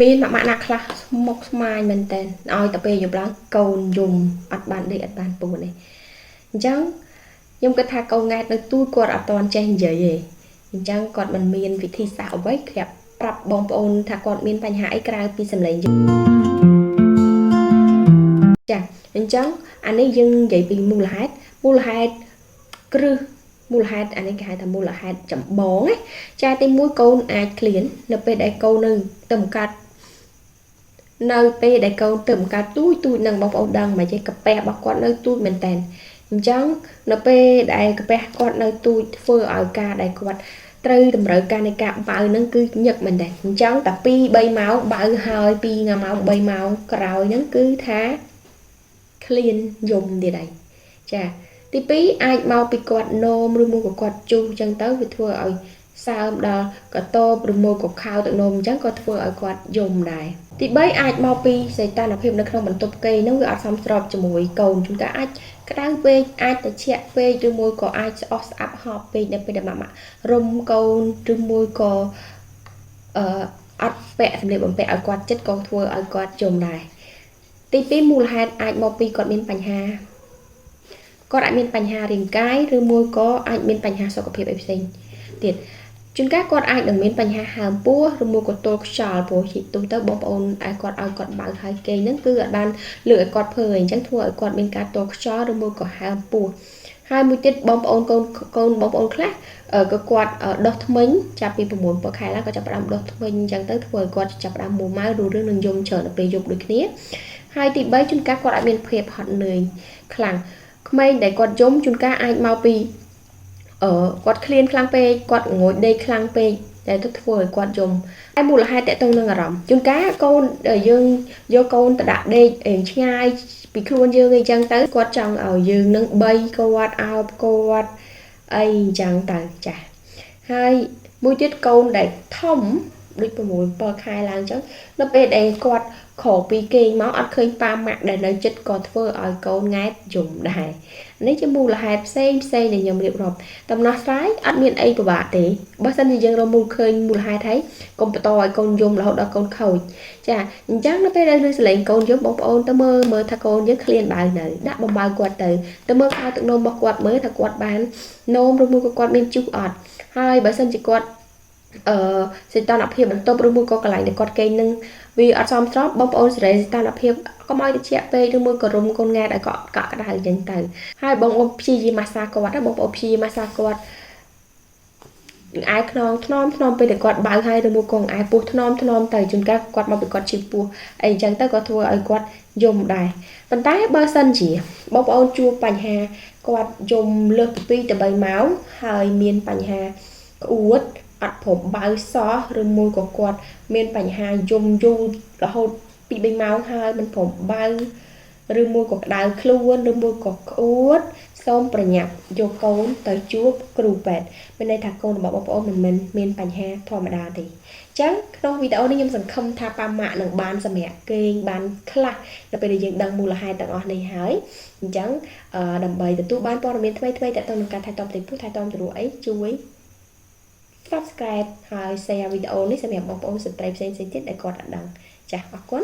មានមកណាខ្លះមកស្មាញមែនតើឲ្យតែពេលយប់ឡើងកូនយំអត់បានដេកអត់បានពូនេះអញ្ចឹងខ្ញុំគិតថាកូនង៉ែតនៅទូគាត់អត់ទាន់ចេះនិយាយទេអញ្ចឹងគាត់មិនមានវិធីសាស្ត្រអ្វីក្រាបប្រាប់បងប្អូនថាគាត់មានបញ្ហាអីក្រៅពីសម្លេងចាអញ្ចឹងអានេះយើងនិយាយពីមូលហេតុគ្រឹះមូលហេតុអានេះគេហៅថាមូលហេតុចម្បងណាចាទី1កូនអាចឃ្លាននៅពេលដែលកូននៅទៅបង្កើតនៅពេលដែលកូនទៅបង្កើតទូចនឹងបងប្អូនដឹងមកចេះកាពះរបស់គាត់នៅទូចមែនតើអញ្ចឹងនៅពេលដែលកាពះគាត់នៅទូចធ្វើឲ្យការដែលគាត់ត្រូវតម្រូវការនៃការបើហ្នឹងគឺញឹកមែនតើអញ្ចឹងតែ2 3ម៉ោងបើហើយ2 ម៉ោង3ម៉ោងក្រោយហ្នឹងគឺថាឃ្លានយំទៀតហើយចាទី2អាចមកពីគាត់នោមឬមួយក៏គាត់ជុះអញ្ចឹងទៅវាធ្វើឲ្យសើមដល់កតបឬមួយក៏ខោទឹកនោមអញ្ចឹងក៏ធ្វើឲ្យគាត់យំដែរទី3អាចមកពីសីតានភាពនៅក្នុងបន្ទប់គេហ្នឹងវាអត់សមស្របជាមួយកូនជួនកាលអាចក្តៅពេកអាចត្រជាក់ពេកឬមួយក៏អាចស្អុះស្អាប់ហប់ពេកនៅពេលដែលម៉ាក់រុំកូនឬមួយក៏អត់ពាក់សម្លៀកបំពាក់ឲ្យគាត់ចិត្តក៏ធ្វើឲ្យគាត់យំដែរទី2មូលហេតុអាចមកពីគាត់មានបញ្ហាគាត់អាចមានបញ្ហារាងកាយឬមួយក៏អាចមានបញ្ហាសុខភាពអីផ្សេងទៀតជួនកាលគាត់អាចនឹងមានបញ្ហាហើមពោះឬមួយក៏ទល់ខ្យល់ព្រោះជាទូទៅបងប្អូនឲ្យគាត់បើកហើយគេហ្នឹងគឺអត់បានលើកឲ្យគាត់ភើអញ្ចឹងធ្វើឲ្យគាត់មានការទល់ខ្យល់ឬមួយក៏ហើមពោះហើយមួយទៀតបងប្អូនកូនបងប្អូនខ្លះក៏គាត់ដុសធ្មេញចាប់ពី9 ខែឡើងក៏ចាប់ផ្ដើមដុសធ្មេញអញ្ចឹងទៅធ្វើឲ្យគាត់ចាប់ផ្ដើមមួម៉ៅឬរឿងនឹងយំច្រើនទៅពេលយប់ដូចគ្នាហើយទី3ជួនកាលគាត់អាចមានភាពហត់នឿយខ្លាំងក្មេងដែលគាត់យំជួនកាលអាចមកពីគាត់ឃ្លានខ្លាំងពេកគាត់ងួយដេកខ្លាំងពេកតែទៅធ្វើឲ្យគាត់យំហើយមូលហេតុតទៅនឹងអារម្មណ៍ជួនកាលកូនយើងយកកូនទៅដាក់ដេកឆ្ងាយពីខ្លួនយើងអីចឹងទៅគាត់ចង់ឲ្យយើងនឹងបីគាត់អោបគាត់អីអញ្ចឹងទៅចាហើយមួយទៀតកូនដែលធំដូច6 7 ខែឡើងអញ្ចឹងនៅពេលដែលគាត់ខកពីគេងមកអត់ឃើញប៉ាម៉ាក់ដែលនៅចិត្តក៏ធ្វើឲ្យកូនង៉ែតយំដែរនេះជាមូលហេតុផ្សេងដែលខ្ញុំរៀបរាប់ដំណោះស្រាយអត់មានអីពិបាកទេបើសិនជាយើងរកឃើញមូលហេតុហើយកុំបន្តឲ្យកូនយំរហូតដល់កូនខូចចាអញ្ចឹងនៅពេលដែលឮសលេងកូនយំបងប្អូនទៅមើលថាកូនយើងឃ្លានបើនៅដាក់បំបើគាត់ទៅមើលខោទឹកនោមរបស់គាត់មើលថាគាត់បាននោមឬមួយក៏គាត់មានជុះអត់ហើយបើសិនជាគាត់សីតុណ្ហភាពបន្ទប់ឬមួយក៏កន្លែងដែលគាត់គេងនឹងវាអត់សមស្របបងប្អូនសេរីសីតុណ្ហភាពកុំឲ្យត្រជាក់ពេកឬមួយក៏រុំកូនង៉ែតឲ្យកក់ក្ដៅអញ្ចឹងទៅហើយបងប្អូនព្យាយាមម៉ាស្សាគាត់ណាបងប្អូនព្យាយាមម៉ាស្សាគាត់នឹងអាយខ្នងថ្នមពេលដែលគាត់បើហើយឬមួយក៏អាយពោះថ្នមទៅជួនកាលគាត់មកពីគាត់ជិះពោះអីអញ្ចឹងទៅក៏ធ្វើឲ្យគាត់យំដែរប៉ុន្តែបើសិនជាបងប្អូនជួបបញ្ហាគាត់យំលើសពី2 ទៅ 3 ម៉ោងហើយមានបញ្ហាក្អួតអត់ព្រមបើសោះឬមួយក៏គាត់មានបញ្ហាយំយូររហូតពី3 ម៉ោងហើយមិនព្រមបើឬមួយក៏ក្តៅខ្លួនឬមួយក៏ក្អួតសូមប្រញាប់យកកូនទៅជួបគ្រូពេទ្យមានន័យថាកូនរបស់បងប្អូនមិនមែនមានបញ្ហាធម្មតាទេអញ្ចឹងក្នុងវីដេអូនេះខ្ញុំសង្ឃឹមថាប៉ាម៉ាក់នឹងបានសម្រាប់គេងបានខ្លះនៅពេលដែលយើងដឹងមូលហេតុទាំងអស់នេះហើយអញ្ចឹងដើម្បីទទួលបានព័ត៌មានថ្មីៗទាក់ទងនឹងការថែទាំទីពោះថែទាំទារកអីជួយ Subscribe ហើយ share វីដេអូនេះសម្រាប់បងប្អូនស្ត្រីផ្សេងៗទៀតដែលគាត់អត់ដឹងចា៎អរគុណ